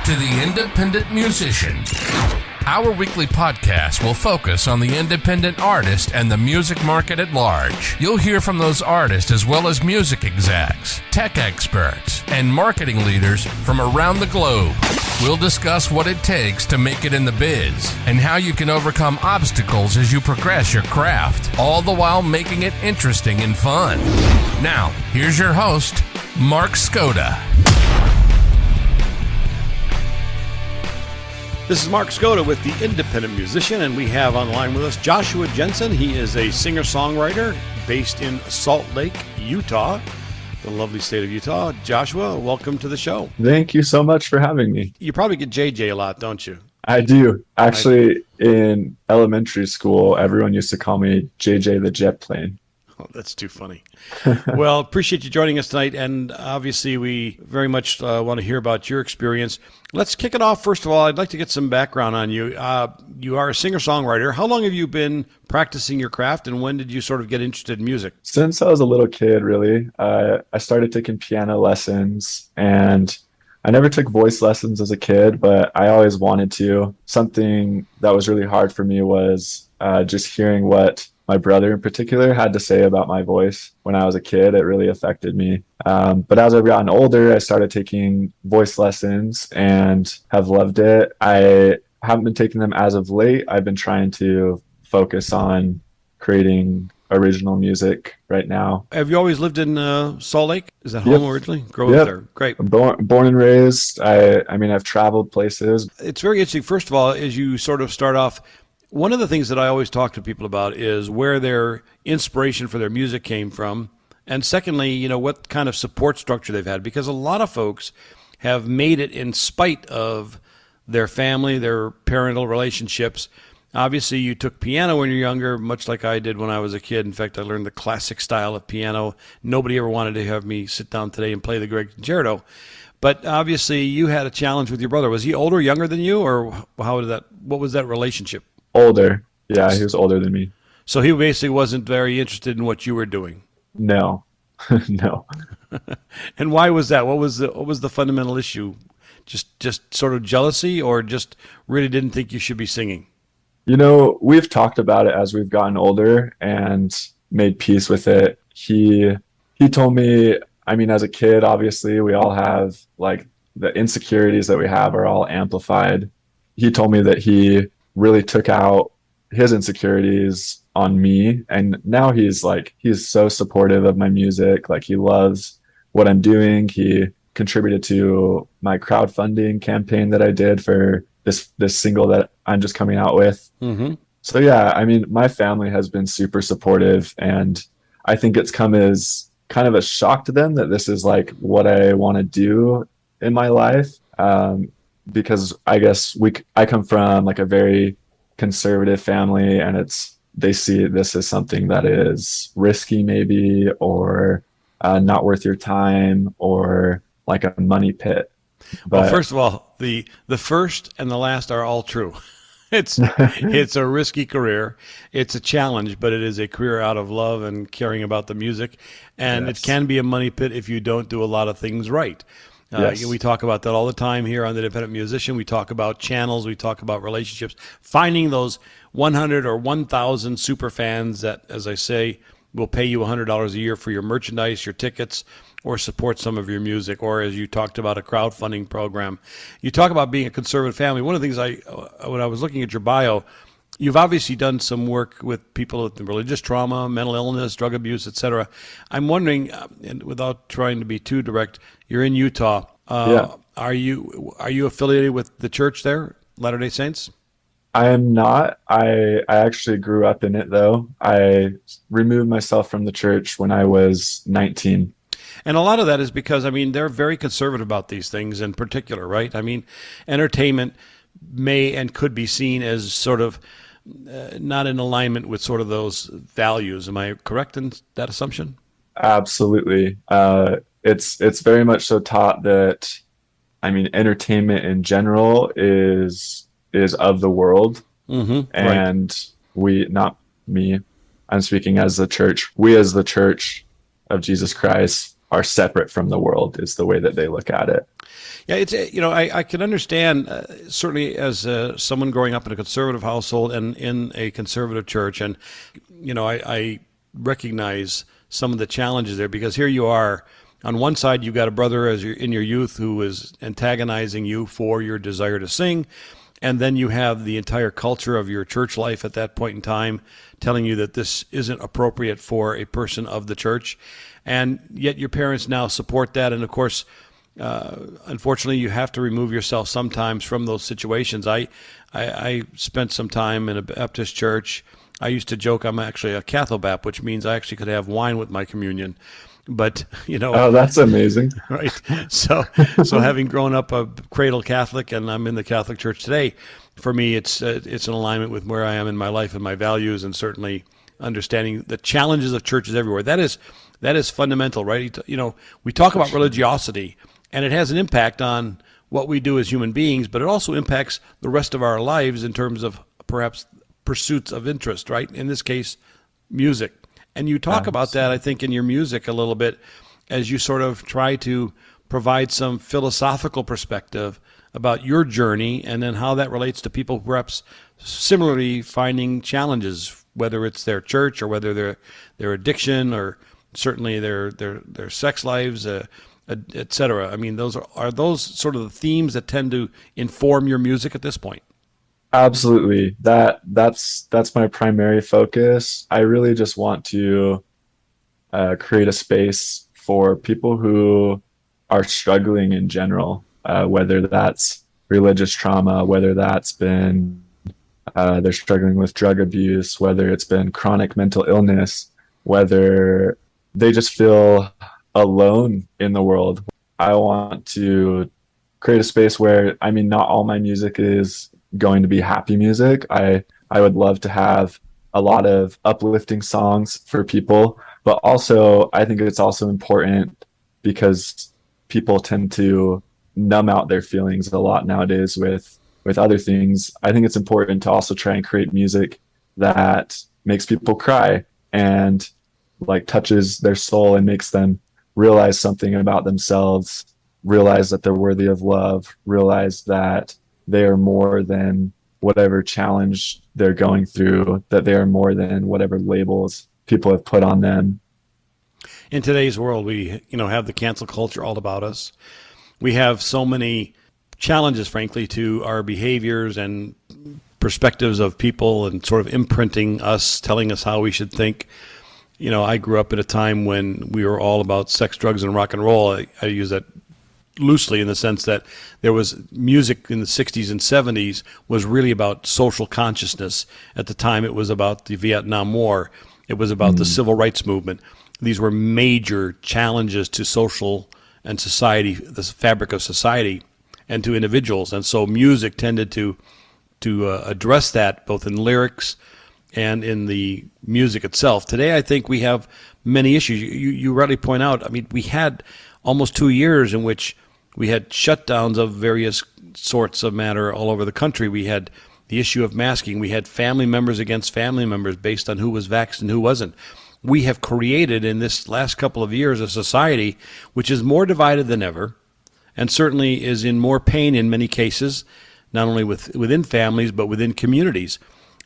to The Independent Musician. Our weekly podcast will focus on the independent artist and the music market at large. You'll hear from those artists as well as music execs, tech experts, and marketing leaders from around the globe. We'll discuss what it takes to make it in the biz and how you can overcome obstacles as you progress your craft, all the while making it interesting and fun. Now, here's your host, Mark Skoda. This is Mark Skoda with The Independent Musician, and we have online with us Joshua Jensen. He is a singer-songwriter based in Salt Lake, Utah, the lovely state of Utah. Joshua, welcome to the show. Thank you so much for having me. You probably get JJ a lot, don't you? I do. Actually, in elementary school, everyone used to call me JJ the jet plane. Oh, that's too funny. Well, appreciate you joining us tonight, and obviously we very much want to hear about your experience. Let's kick it off. First of all, I'd like to get some background on you. You are a singer-songwriter. How long have you been practicing your craft, and when did you sort of get interested in music? Since I was a little kid, really. I started taking piano lessons, and I never took voice lessons as a kid, but I always wanted to. Something that was really hard for me was just hearing what my brother in particular had to say about my voice when I was a kid. It really affected me. But as I've gotten older, I started taking voice lessons and have loved it. I haven't been taking them as of late. I've been trying to focus on creating original music right now. Have you always lived in Salt Lake? Is that home originally? Grow up there. Great. Born and raised. I mean, I've traveled places. It's very interesting. First of all, as you sort of start off, one of the things that I always talk to people about is where their inspiration for their music came from. And secondly, you know, what kind of support structure they've had, because a lot of folks have made it in spite of their family, their parental relationships. Obviously, you took piano when you're younger, much like I did when I was a kid. In fact, I learned the classic style of piano. Nobody ever wanted to have me sit down today and play the Grieg Concerto. But obviously, you had a challenge with your brother. Was he older or younger than you, or what was that relationship? Older. Yeah, he was older than me. So he basically wasn't very interested in what you were doing? No. No. And why was that? What was the fundamental issue? Just sort of jealousy, or just really didn't think you should be singing? You know, we've talked about it as we've gotten older and made peace with it. He told me, I mean, as a kid, obviously, we all have, like, the insecurities that we have are all amplified. He told me that he really took out his insecurities on me, and now he's so supportive of my music. Like, he loves what I'm doing. He contributed to my crowdfunding campaign that I did for this single that I'm just coming out with. Mm-hmm. So yeah, I mean, my family has been super supportive, and I think it's come as kind of a shock to them that this is like what I want to do in my life. Because I guess I come from like a very conservative family, and they see this as something that is risky maybe, or not worth your time, or like a money pit. But, well, first of all, the first and the last are all true. It's a risky career. It's a challenge, but it is a career out of love and caring about the music. And yes, it can be a money pit if you don't do a lot of things right. Yes. We talk about that all the time here on The Independent Musician. We talk about channels. We talk about relationships. Finding those 100 or 1,000 super fans that, as I say, will pay you $100 a year for your merchandise, your tickets, or support some of your music, or as you talked about, a crowdfunding program. You talk about being a conservative family. One of the things when I was looking at your bio, you've obviously done some work with people with religious trauma, mental illness, drug abuse, etc. I'm wondering, and without trying to be too direct, you're in Utah. Yeah. Are you affiliated with the church there, Latter-day Saints? I am not. I actually grew up in it, though. I removed myself from the church when I was 19. And a lot of that is because, I mean, they're very conservative about these things in particular, right? I mean, entertainment may and could be seen as sort of not in alignment with sort of those values. Am I correct in that assumption? Absolutely. It's very much so taught that, I mean, entertainment in general is of the world. Mm-hmm, and right. We, not me, I'm speaking as the church, we as the Church of Jesus Christ are separate from the world is the way that they look at it. Yeah, it's I can understand certainly as someone growing up in a conservative household and in a conservative church, and I recognize some of the challenges there, because here you are. On one side, you've got a brother as you're in your youth who is antagonizing you for your desire to sing. And then you have the entire culture of your church life at that point in time telling you that this isn't appropriate for a person of the church. And yet your parents now support that. And of course, unfortunately, you have to remove yourself sometimes from those situations. I spent some time in a Baptist church. I used to joke I'm actually a Catholic, which means I actually could have wine with my communion. But oh, that's amazing, right? So having grown up a cradle Catholic, and I'm in the Catholic Church today, for me it's an alignment with where I am in my life and my values, and certainly understanding the challenges of churches everywhere. That is fundamental, right? We talk about religiosity, and it has an impact on what we do as human beings, but it also impacts the rest of our lives in terms of perhaps pursuits of interest, right? In this case, music. And you talk about that, I think, in your music a little bit as you sort of try to provide some philosophical perspective about your journey and then how that relates to people perhaps similarly finding challenges, whether it's their church or whether their addiction or certainly their sex lives, et cetera. I mean, those are those sort of the themes that tend to inform your music at this point? Absolutely. That's my primary focus. I really just want to create a space for people who are struggling in general, whether that's religious trauma, whether that's been they're struggling with drug abuse, whether it's been chronic mental illness, whether they just feel alone in the world. I want to create a space where, I mean, not all my music is going to be happy music. I would love to have a lot of uplifting songs for people, but also I think it's also important because people tend to numb out their feelings a lot nowadays with other things. I think it's important to also try and create music that makes people cry and like touches their soul and makes them realize something about themselves, realize that they're worthy of love, realize that they are more than whatever challenge they're going through, that they are more than whatever labels people have put on them. In today's world, we have the cancel culture all about us. We have so many challenges, frankly, to our behaviors and perspectives of people and sort of imprinting us, telling us how we should think. I grew up at a time when we were all about sex, drugs, and rock and roll. I use that loosely in the sense that there was music in the 60s and 70s was really about social consciousness. At the time, it was about the Vietnam War. It was about the civil rights movement. These were major challenges to social and society, the fabric of society, and to individuals. And so music tended to address that both in lyrics and in the music itself. Today, I think we have many issues. You rightly point out, I mean, we had almost 2 years in which we had shutdowns of various sorts of matter all over the country. We had the issue of masking. We had family members against family members based on who was vaxxed and who wasn't. We have created in this last couple of years a society which is more divided than ever and certainly is in more pain in many cases, not only within families but within communities.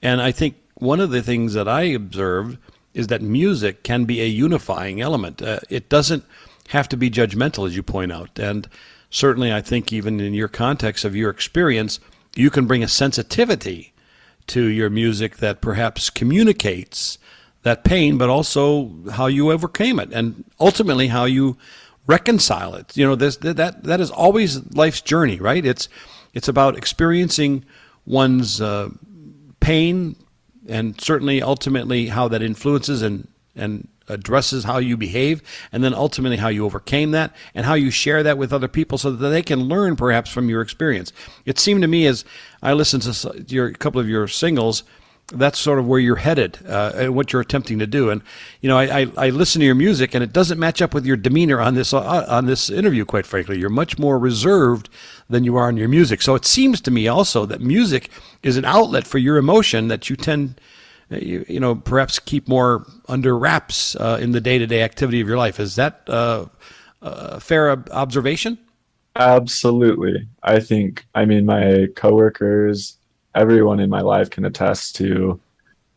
And I think one of the things that I observed is that music can be a unifying element. It doesn't have to be judgmental, as you point out. And certainly I think even in your context of your experience, you can bring a sensitivity to your music that perhaps communicates that pain, but also how you overcame it and ultimately how you reconcile it. That is always life's journey, right? It's about experiencing one's pain and certainly ultimately how that influences and addresses how you behave, and then ultimately how you overcame that and how you share that with other people so that they can learn perhaps from your experience. It seemed to me as I listened to a couple of your singles, that's sort of where you're headed, what you're attempting to do. And I listen to your music, and it doesn't match up with your demeanor on this interview. Quite frankly, you're much more reserved than you are in your music. So it seems to me also that music is an outlet for your emotion that you tend perhaps keep more under wraps in the day-to-day activity of your life. Is that a fair observation? Absolutely. I mean, my coworkers, everyone in my life can attest to,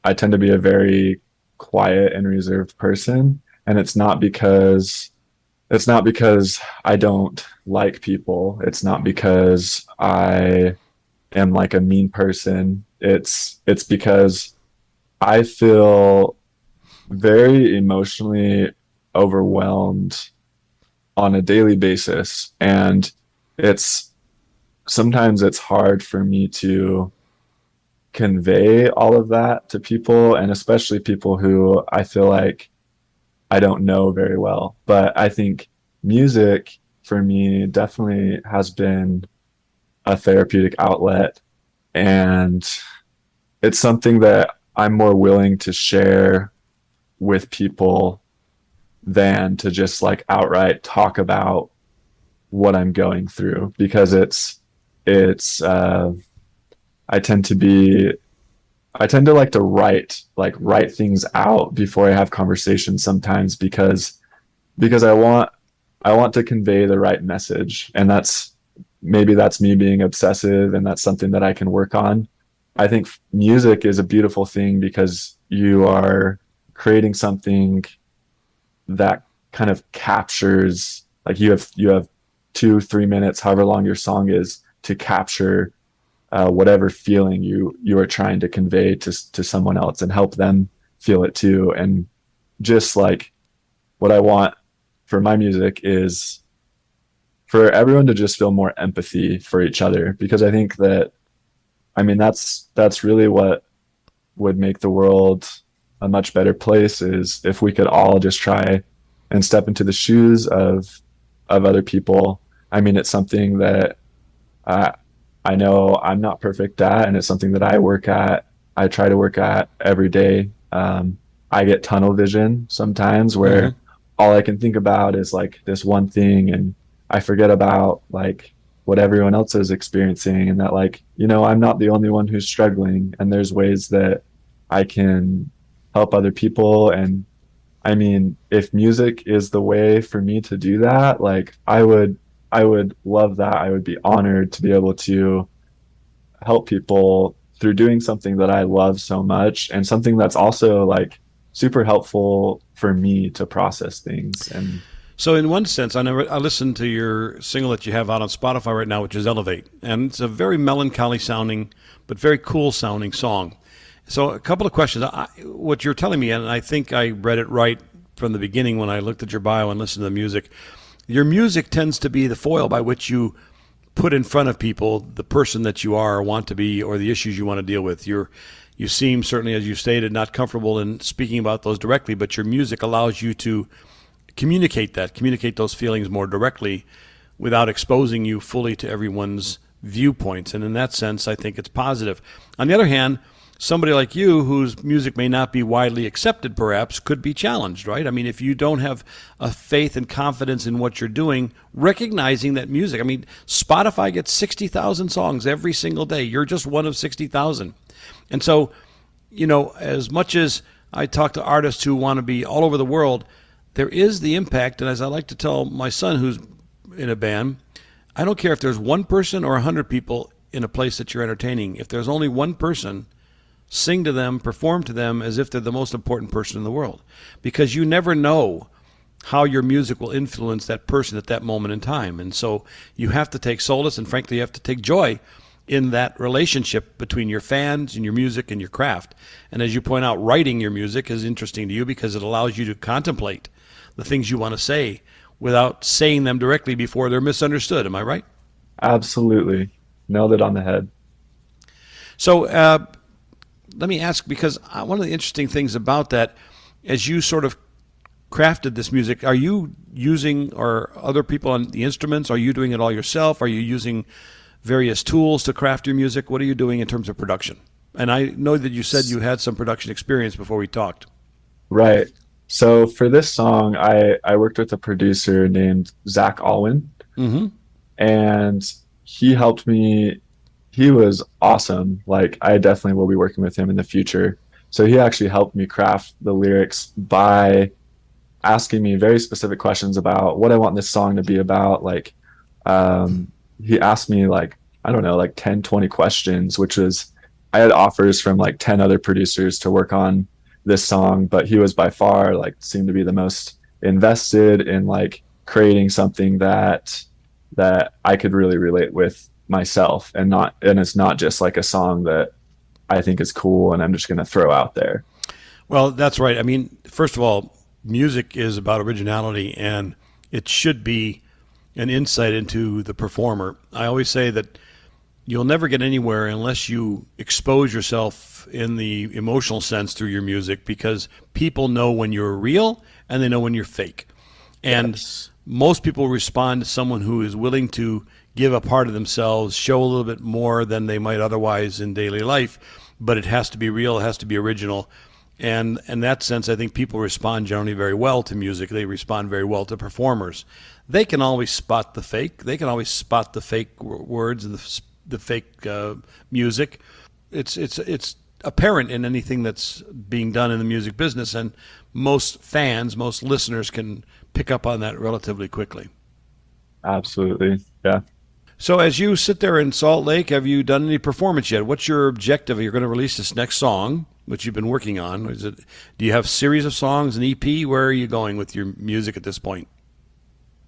I tend to be a very quiet and reserved person. And it's not because I don't like people. It's not because I am like a mean person. It's because I feel very emotionally overwhelmed on a daily basis. And it's sometimes it's hard for me to convey all of that to people, and especially people who I feel like I don't know very well. But I think music for me definitely has been a therapeutic outlet, and it's something that I'm more willing to share with people than to just like outright talk about what I'm going through, because it's I tend to be I tend to like to write things out before I have conversations sometimes, because I want to convey the right message. And that's me being obsessive, and that's something that I can work on. I think music is a beautiful thing because you are creating something that kind of captures, like you have 2-3 minutes, however long your song is, to capture whatever feeling you are trying to convey to someone else and help them feel it too. And just like what I want for my music is for everyone to just feel more empathy for each other, because I think that, I mean, that's really what would make the world a much better place, is if we could all just try and step into the shoes of other people. I mean, it's something that I know I'm not perfect at, and it's something that I try to work at every day. I get tunnel vision sometimes where all I can think about is like this one thing, and I forget about like what everyone else is experiencing, and that, like, I'm not the only one who's struggling, and there's ways that I can help other people. And I mean, if music is the way for me to do that, like I would love that. I would be honored to be able to help people through doing something that I love so much, and something that's also like super helpful for me to process things. And so in one sense, I listened to your single that you have out on Spotify right now, which is Elevate. And it's a very melancholy sounding, but very cool sounding song. So a couple of questions. What you're telling me, and I think I read it right from the beginning when I looked at your bio and listened to the music, your music tends to be the foil by which you put in front of people the person that you are or want to be, or the issues you want to deal with. You seem, certainly as you stated, not comfortable in speaking about those directly, but your music allows you to communicate those feelings more directly without exposing you fully to everyone's viewpoints. And in that sense, I think it's positive. On the other hand, somebody like you, whose music may not be widely accepted perhaps, could be challenged, right? I mean, if you don't have a faith and confidence in what you're doing, recognizing that music, I mean, Spotify gets 60,000 songs every single day. You're just one of 60,000. And so, as much as I talk to artists who want to be all over the world, there is the impact. And as I like to tell my son, who's in a band, I don't care if there's one person or 100 people in a place that you're entertaining. If there's only one person, sing to them, perform to them as if they're the most important person in the world, because you never know how your music will influence that person at that moment in time. And so you have to take solace, and frankly, you have to take joy in that relationship between your fans and your music and your craft. And as you point out, writing your music is interesting to you because it allows you to contemplate the things you want to say without saying them directly before they're misunderstood. Am I right? absolutely nailed it on the head. So let me ask, because one of the interesting things about that, as you sort of crafted this music, are you using, or other people on the instruments, are you doing it all yourself? Are you using various tools to craft your music? What are you doing in terms of production? And I know that you said you had some production experience before we talked. Right. So for this song, I worked with a producer named Zach Alwyn, and he helped me. He was awesome. Like, I definitely will be working with him in the future. So he actually helped me craft the lyrics by asking me very specific questions about what I want this song to be about. Like, he asked me like, I don't know, like 10, 20 questions, which was, I had offers from like 10 other producers to work on this song, but he was by far like seemed to be the most invested in like creating something that I could really relate with myself, and it's not just like a song that I think is cool and I'm just going to throw out there. Well, that's right. I mean, first of all, music is about originality, and it should be an insight into the performer. I always say that you'll never get anywhere unless you expose yourself in the emotional sense through your music, because people know when you're real and they know when you're fake. And Yes. most people respond to someone who is willing to give a part of themselves, show a little bit more than they might otherwise in daily life, but it has to be real, it has to be original. And in that sense, I think people respond generally very well to music. They respond very well to performers. They can always spot the fake. They can always spot the fake words and the fake music. It's apparent in anything that's being done in the music business, and most fans, most listeners can pick up on that relatively quickly. Absolutely. Yeah. So as you sit there in Salt Lake, have you done any performance yet? What's your objective? You're going to release this next song, which you've been working on. Do you have a series of songs, an EP? Where are you going with your music at this point?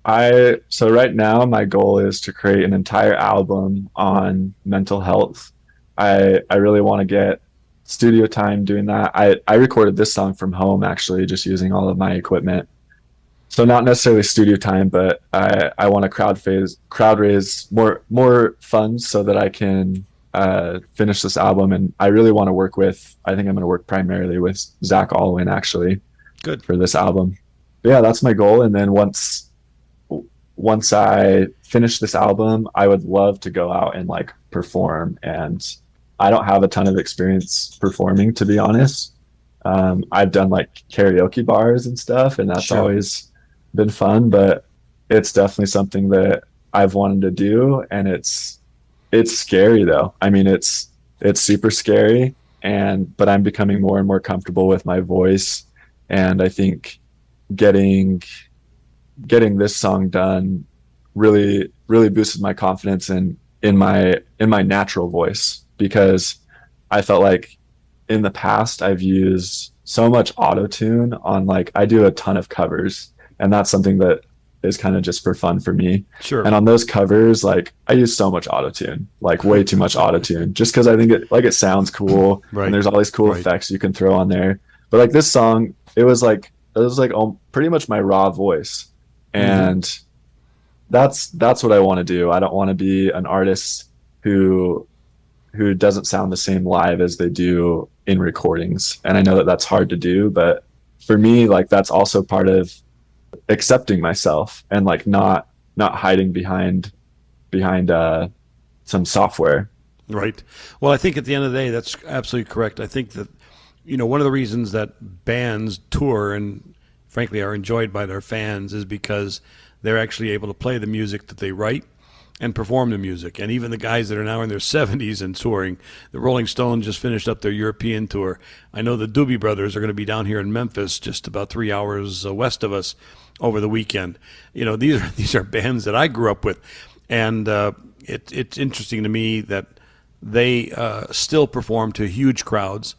So right now my goal is to create an entire album on mental health. I really want to get studio time doing that. I recorded this song from home, actually, just using all of my equipment. So not necessarily studio time, but I want to crowd raise more funds so that I can finish this album. And I really want to I think I'm going to work primarily with Zach Alwyn, actually, Good. for this album. But yeah, that's my goal. And then once I finish this album, I would love to go out and like perform. And I don't have a ton of experience performing, to be honest. I've done like karaoke bars and stuff, and that's Sure. always been fun, but it's definitely something that I've wanted to do. And it's scary though. I mean, it's super scary, but I'm becoming more and more comfortable with my voice. And I think getting this song done really boosted my confidence in my natural voice, because I felt like in the past I've used so much auto tune on, like, I do a ton of covers, and that's something that is kind of just for fun for me. Sure. And on those covers, like, I use so much auto tune, like way too much auto tune, just because I think it sounds cool. Right. And there's all these cool Right. effects you can throw on there. But like this song, it was like pretty much my raw voice. And that's what I want to do. I don't want to be an artist who doesn't sound the same live as they do in recordings. And I know that that's hard to do, but for me, like, that's also part of accepting myself and like not hiding behind some software. Right. Well, I think at the end of the day, that's absolutely correct. I think that, one of the reasons that bands tour and frankly are enjoyed by their fans is because they're actually able to play the music that they write and perform the music. And even the guys that are now in their 70s and touring, the Rolling Stones just finished up their European tour. I know the Doobie Brothers are going to be down here in Memphis, just about 3 hours west of us, over the weekend. These are bands that I grew up with, and it's interesting to me that they still perform to huge crowds,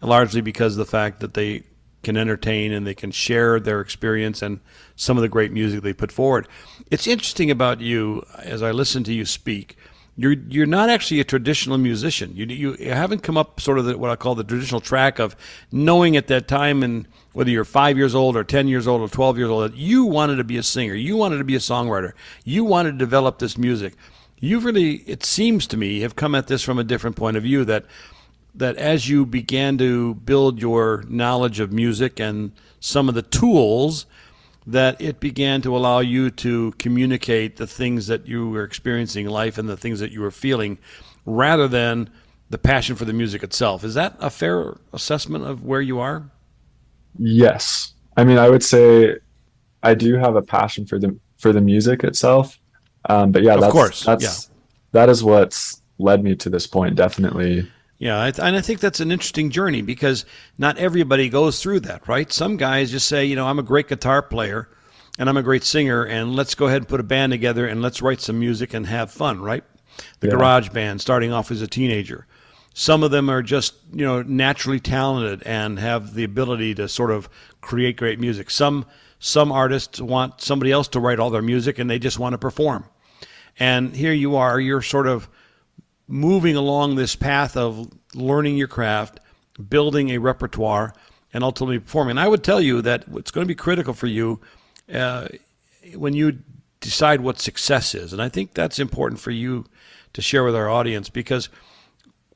largely because of the fact that they can entertain and they can share their experience and some of the great music they put forward. It's interesting about you, as I listen to you speak, you're not actually a traditional musician. You haven't come up sort of what I call the traditional track of knowing at that time, and whether you're 5 years old or 10 years old or 12 years old, that you wanted to be a singer, you wanted to be a songwriter, you wanted to develop this music. You really, it seems to me, have come at this from a different point of view, that as you began to build your knowledge of music and some of the tools, that it began to allow you to communicate the things that you were experiencing in life and the things that you were feeling, rather than the passion for the music itself. Is that a fair assessment of where you are? Yes. I mean, I would say I do have a passion for the music itself. But yeah, Of course, that is what's led me to this point, definitely. Yeah, and I think that's an interesting journey because not everybody goes through that, right? Some guys just say, I'm a great guitar player and I'm a great singer, and let's go ahead and put a band together and let's write some music and have fun, right? The garage band starting off as a teenager. Some of them are just, naturally talented and have the ability to sort of create great music. Some artists want somebody else to write all their music and they just want to perform. And here you are, you're sort of moving along this path of learning your craft, building a repertoire, and ultimately performing. And I would tell you that what's going to be critical for you when you decide what success is, and I think that's important for you to share with our audience, because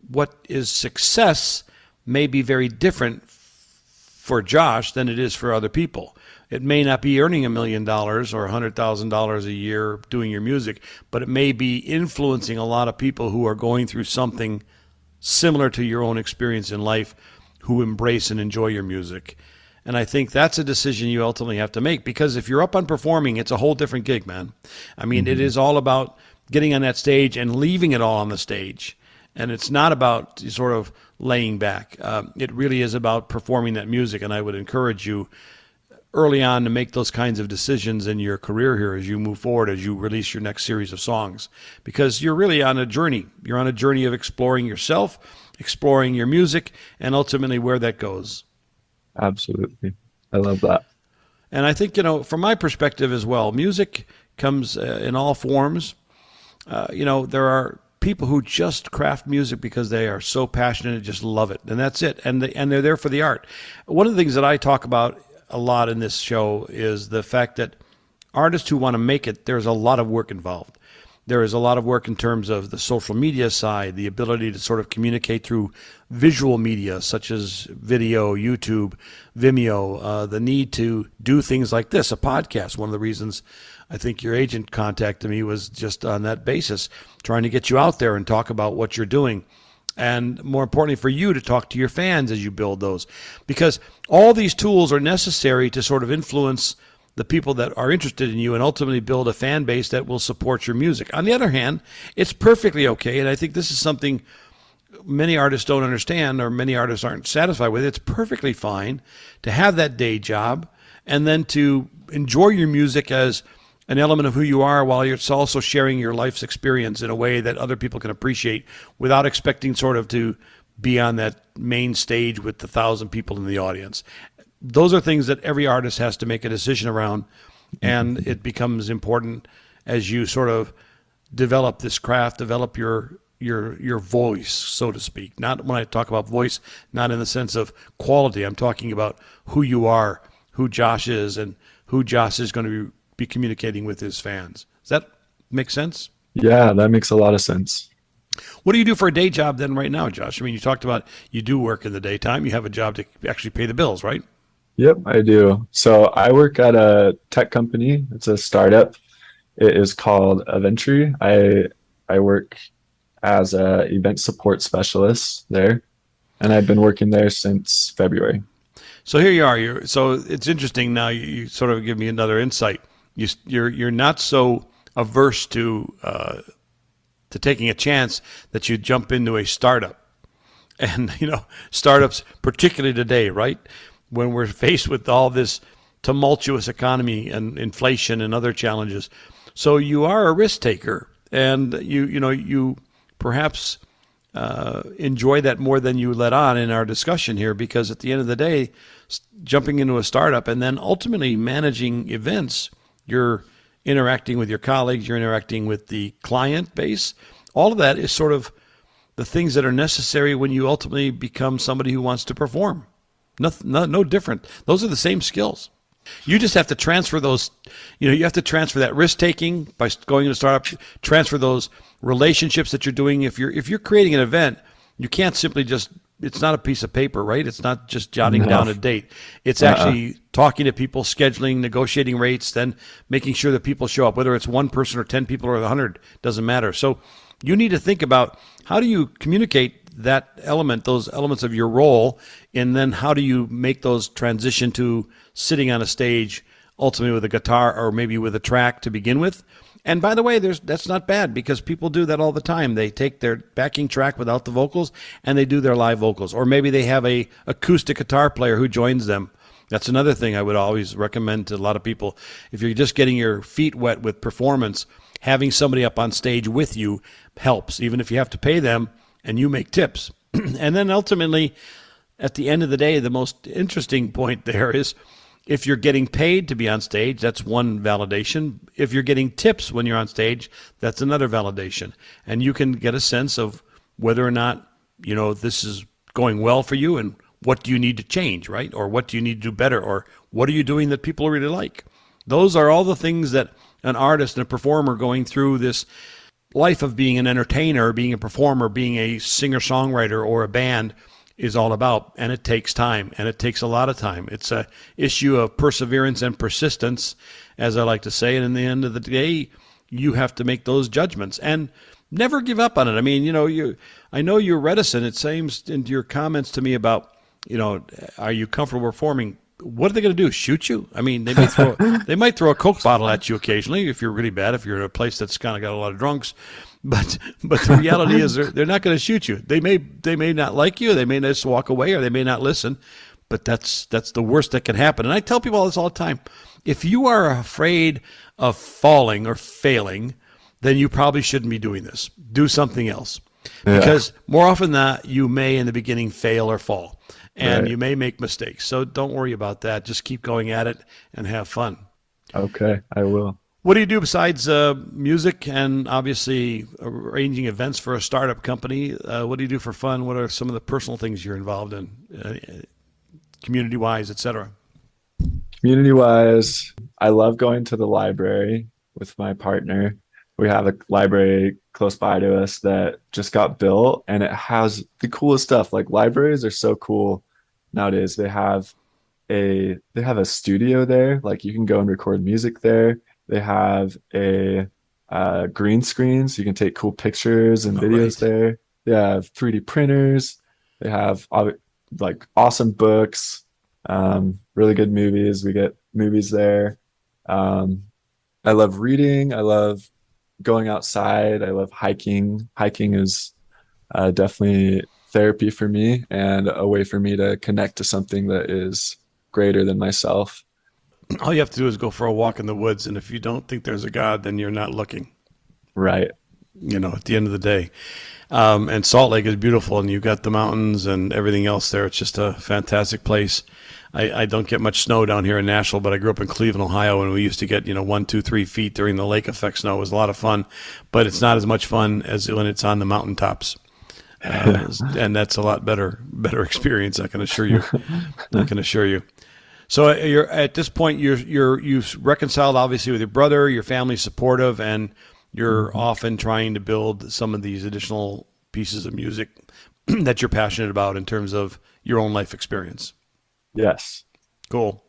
what is success may be very different for Josh than it is for other people. It may not be earning $1 million or $100,000 a year doing your music, but it may be influencing a lot of people who are going through something similar to your own experience in life, who embrace and enjoy your music. And I think that's a decision you ultimately have to make, because if you're up on performing, it's a whole different gig, man. I mean, It is all about getting on that stage and leaving it all on the stage. And it's not about sort of laying back. It really is about performing that music. And I would encourage you early on to make those kinds of decisions in your career here as you move forward, as you release your next series of songs, because you're really on a journey. You're on a journey of exploring yourself, exploring your music, and ultimately where that goes. Absolutely. I love that. And I think, from my perspective as well, music comes in all forms. There are people who just craft music because they are so passionate and just love it, and that's it. And they're there for the art. One of the things that I talk about a lot in this show is the fact that artists who want to make it, there's a lot of work involved. There is a lot of work in terms of the social media side, the ability to sort of communicate through visual media such as video, YouTube, Vimeo, the need to do things like this, a podcast. One of the reasons I think your agent contacted me was just on that basis, trying to get you out there and talk about what you're doing. And more importantly, for you to talk to your fans as you build those. Because all these tools are necessary to sort of influence the people that are interested in you and ultimately build a fan base that will support your music. On the other hand, it's perfectly okay, and I think this is something many artists don't understand, or many artists aren't satisfied with. It's perfectly fine to have that day job and then to enjoy your music as an element of who you are, while you're also sharing your life's experience in a way that other people can appreciate without expecting sort of to be on that main stage with the 1,000 people in the audience. Those are things that every artist has to make a decision around, and it becomes important as you sort of develop this craft, develop your voice, so to speak. Not when I talk about voice, not in the sense of quality. I'm talking about who you are, who Josh is, and who Josh is going to be communicating with his fans. Does that make sense? Yeah, that makes a lot of sense. What do you do for a day job then right now, Josh? I mean, you talked about you do work in the daytime. You have a job to actually pay the bills, right? Yep, I do. So I work at a tech company. It's a startup. It is called Aventry. I work as a event support specialist there, and I've been working there since February. So here you are. So it's interesting now. You sort of give me another insight. You're not so averse to taking a chance that you jump into a startup, and startups, particularly today, right, when we're faced with all this tumultuous economy and inflation and other challenges. So you are a risk taker, and you perhaps enjoy that more than you let on in our discussion here, because at the end of the day, jumping into a startup and then ultimately managing events, you're interacting with your colleagues, you're interacting with the client base. All of that is sort of the things that are necessary when you ultimately become somebody who wants to perform. No different. Those are the same skills. You just have to transfer those, you have to transfer that risk taking by going into a startup, transfer those relationships that you're doing. If you're creating an event, you can't simply just, it's not a piece of paper, right? It's not just jotting down a date. It's actually talking to people, scheduling, negotiating rates, then making sure that people show up, whether it's one person or 10 people or 100, doesn't matter. So you need to think about how do you communicate that element, those elements of your role, and then how do you make those transition to sitting on a stage, ultimately with a guitar or maybe with a track to begin with, And by the way, that's not bad, because people do that all the time. They take their backing track without the vocals and they do their live vocals. Or maybe they have a acoustic guitar player who joins them. That's another thing I would always recommend to a lot of people. If you're just getting your feet wet with performance, having somebody up on stage with you helps, even if you have to pay them and you make tips. And then ultimately, at the end of the day, the most interesting point there is, if you're getting paid to be on stage, that's one validation. If you're getting tips when you're on stage, that's another validation. And you can get a sense of whether or not, this is going well for you, and what do you need to change, right? Or what do you need to do better? Or what are you doing that people really like? Those are all the things that an artist and a performer going through this life of being an entertainer, being a performer, being a singer-songwriter or a band is all about. And it takes time, and it takes a lot of time. It's a issue of perseverance and persistence, as I like to say. And in the end of the day, you have to make those judgments and never give up on it. I mean, I know you're reticent. It seems in your comments to me about, are you comfortable performing? What are they going to do? Shoot you? I mean, they might throw a Coke bottle at you occasionally if you're really bad, if you're in a place that's kind of got a lot of drunks. But the reality is they're not going to shoot you. They may not like you. They may just walk away, or they may not listen. But that's the worst that can happen. And I tell people this all the time. If you are afraid of falling or failing, then you probably shouldn't be doing this. Do something else. Yeah. Because more often than not, you may in the beginning fail or fall. And right. You may make mistakes. So don't worry about that. Just keep going at it and have fun. Okay, I will. What do you do besides music and obviously arranging events for a startup company? What do you do for fun? What are some of the personal things you're involved in, community-wise, et cetera? Community-wise, I love going to the library with my partner. We have a library close by to us that just got built, and it has the coolest stuff. Like, libraries are so cool nowadays. They have a studio there. Like, you can go and record music there. They have a green screen, so you can take cool pictures and videos there. They have 3D printers. They have like awesome books, really good movies. We get movies there. I love reading. I love going outside. I love hiking. Hiking is definitely therapy for me, and a way for me to connect to something that is greater than myself. All you have to do is go for a walk in the woods, and if you don't think there's a God, then you're not looking. Right. At the end of the day. And Salt Lake is beautiful, and you've got the mountains and everything else there. It's just a fantastic place. I don't get much snow down here in Nashville, but I grew up in Cleveland, Ohio, and we used to get 1, 2, 3 feet during the lake effect snow. It was a lot of fun, but it's not as much fun as when it's on the mountaintops. And that's a lot better experience, I can assure you. So you're at this point, you've reconciled obviously with your brother, your family's supportive, and you're often trying to build some of these additional pieces of music that you're passionate about in terms of your own life experience. Yes. Cool.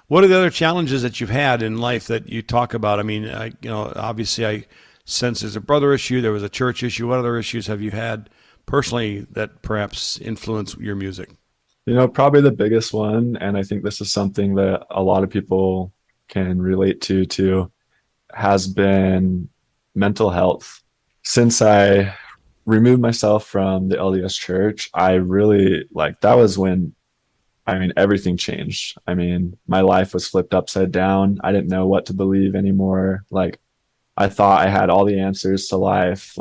What are the other challenges that you've had in life that you talk about? I mean, obviously I sense there's a brother issue, there was a church issue. What other issues have you had personally that perhaps influence your music? Probably the biggest one, and I think this is something that a lot of people can relate to, has been mental health. Since I removed myself from the LDS church, I really, that was when, everything changed. My life was flipped upside down. I didn't know what to believe anymore. I thought I had all the answers to life.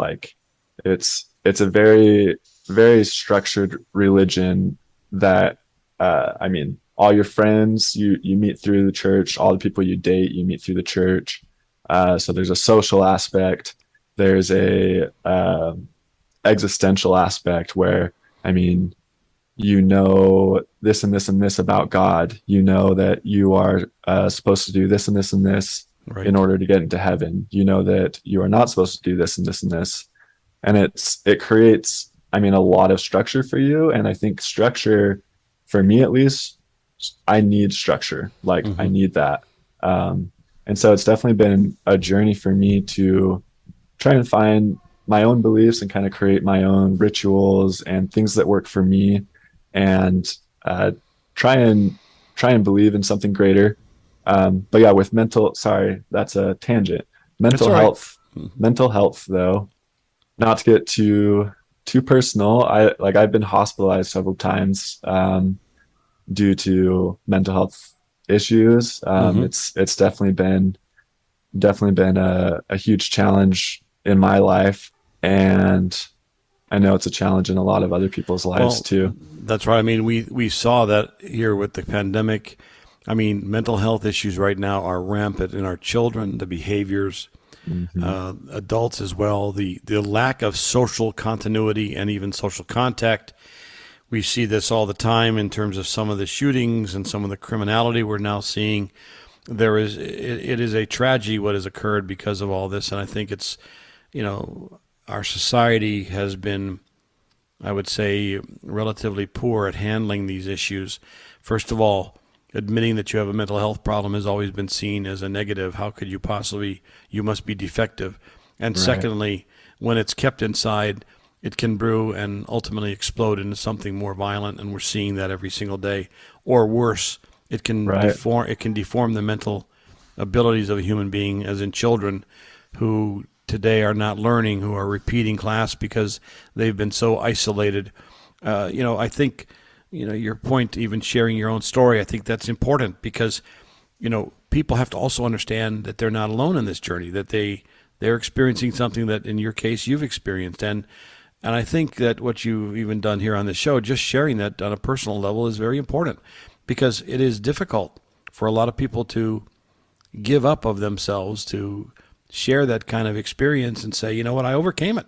It's a very, very structured religion that all your friends you meet through the church, all the people you date you meet through the church. So there's a social aspect, there's a existential aspect where this and this and this about God. That you are supposed to do this and this and this in order to get into heaven. That you are not supposed to do this and this and this, and it creates a lot of structure for you. And I think structure, for me at least, I need structure. I need that. And so it's definitely been a journey for me to try and find my own beliefs and kind of create my own rituals and things that work for me, and try and believe in something greater. But yeah, sorry, that's a tangent. mental That's all right. health, mental health though, not to get too personal. I've been hospitalized several times due to mental health issues. It's definitely been a huge challenge in my life, and I know it's a challenge in a lot of other people's lives Well, too. that's right. I mean, we saw that here with the pandemic. I mean, mental health issues right now are rampant in our children, the behaviors, adults as well, the lack of social continuity and even social contact. We see this all the time in terms of some of the shootings and some of the criminality we're now seeing. It is a tragedy what has occurred because of all this, and I think it's, our society has been, I would say, relatively poor at handling these issues. First of all, admitting that you have a mental health problem has always been seen as a negative. How could you possibly? You must be defective. And Right. secondly, when it's kept inside, it can brew and ultimately explode into something more violent, and we're seeing that every single day. Or worse, it can Right. deform the mental abilities of a human being, as in children who today are not learning, who are repeating class because they've been so isolated. I think, your point, even sharing your own story, I think that's important because, people have to also understand that they're not alone in this journey, that they're experiencing something that in your case you've experienced. And I think that what you've even done here on the show, just sharing that on a personal level, is very important because it is difficult for a lot of people to give up of themselves to share that kind of experience and say, you know what, I overcame it.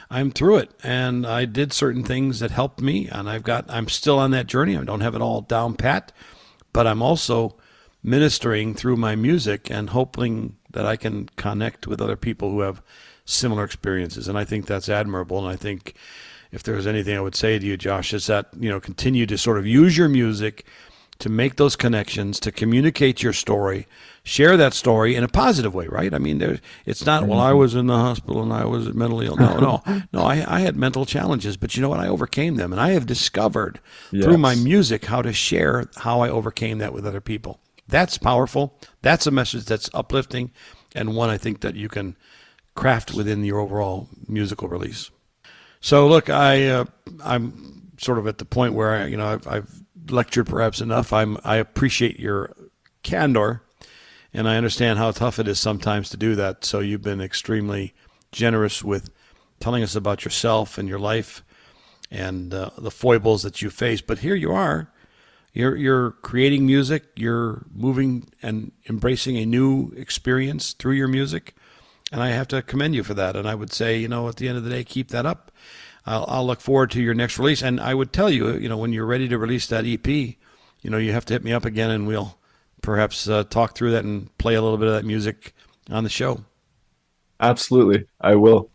I'm through it. And I did certain things that helped me. And I'm still on that journey. I don't have it all down pat, but I'm also ministering through my music and hoping that I can connect with other people who have similar experiences. And I think that's admirable. And I think if there's anything I would say to you, Josh, is that, continue to sort of use your music to make those connections, to communicate your story, share that story in a positive way, right? I mean, it's not, well, I was in the hospital and I was mentally ill. No, I had mental challenges, but you know what? I overcame them. And I have discovered through my music how to share how I overcame that with other people. That's powerful. That's a message that's uplifting, and one I think that you can craft within your overall musical release. So look, I'm sort of at the point where I've lectured perhaps enough. I appreciate your candor, and I understand how tough it is sometimes to do that. So you've been extremely generous with telling us about yourself and your life and the foibles that you face. But here you are. You're creating music. You're moving and embracing a new experience through your music. And I have to commend you for that. And I would say, at the end of the day, keep that up. I'll look forward to your next release. And I would tell you, when you're ready to release that EP, you have to hit me up again and we'll perhaps talk through that and play a little bit of that music on the show. Absolutely. I will.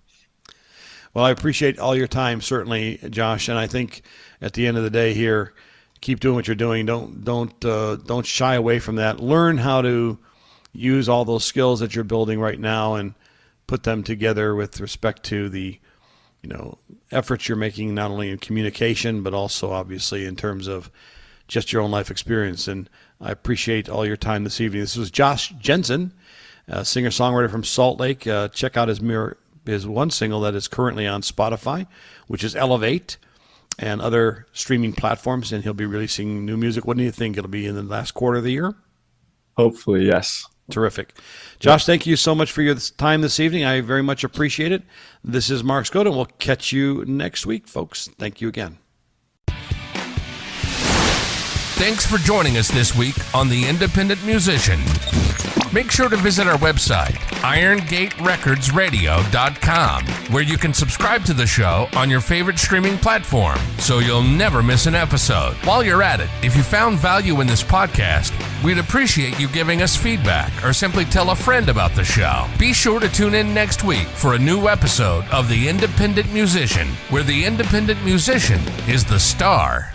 Well, I appreciate all your time, certainly, Josh. And I think at the end of the day here, keep doing what you're doing. Don't shy away from that. Learn how to use all those skills that you're building right now and put them together with respect to the efforts you're making, not only in communication, but also obviously in terms of just your own life experience. And I appreciate all your time this evening. This was Josh Jensen, a singer-songwriter from Salt Lake. Check out his one single that is currently on Spotify, which is Elevate, and other streaming platforms. And he'll be releasing new music. What do you think? It'll be in the last quarter of the year? Hopefully, yes. Terrific. Josh, thank you so much for your time this evening. I very much appreciate it. This is Mark Skoda, and we'll catch you next week, folks. Thank you again. Thanks for joining us this week on The Independent Musician. Make sure to visit our website, IronGateRecordsRadio.com, where you can subscribe to the show on your favorite streaming platform so you'll never miss an episode. While you're at it, if you found value in this podcast, we'd appreciate you giving us feedback or simply tell a friend about the show. Be sure to tune in next week for a new episode of The Independent Musician, where the independent musician is the star.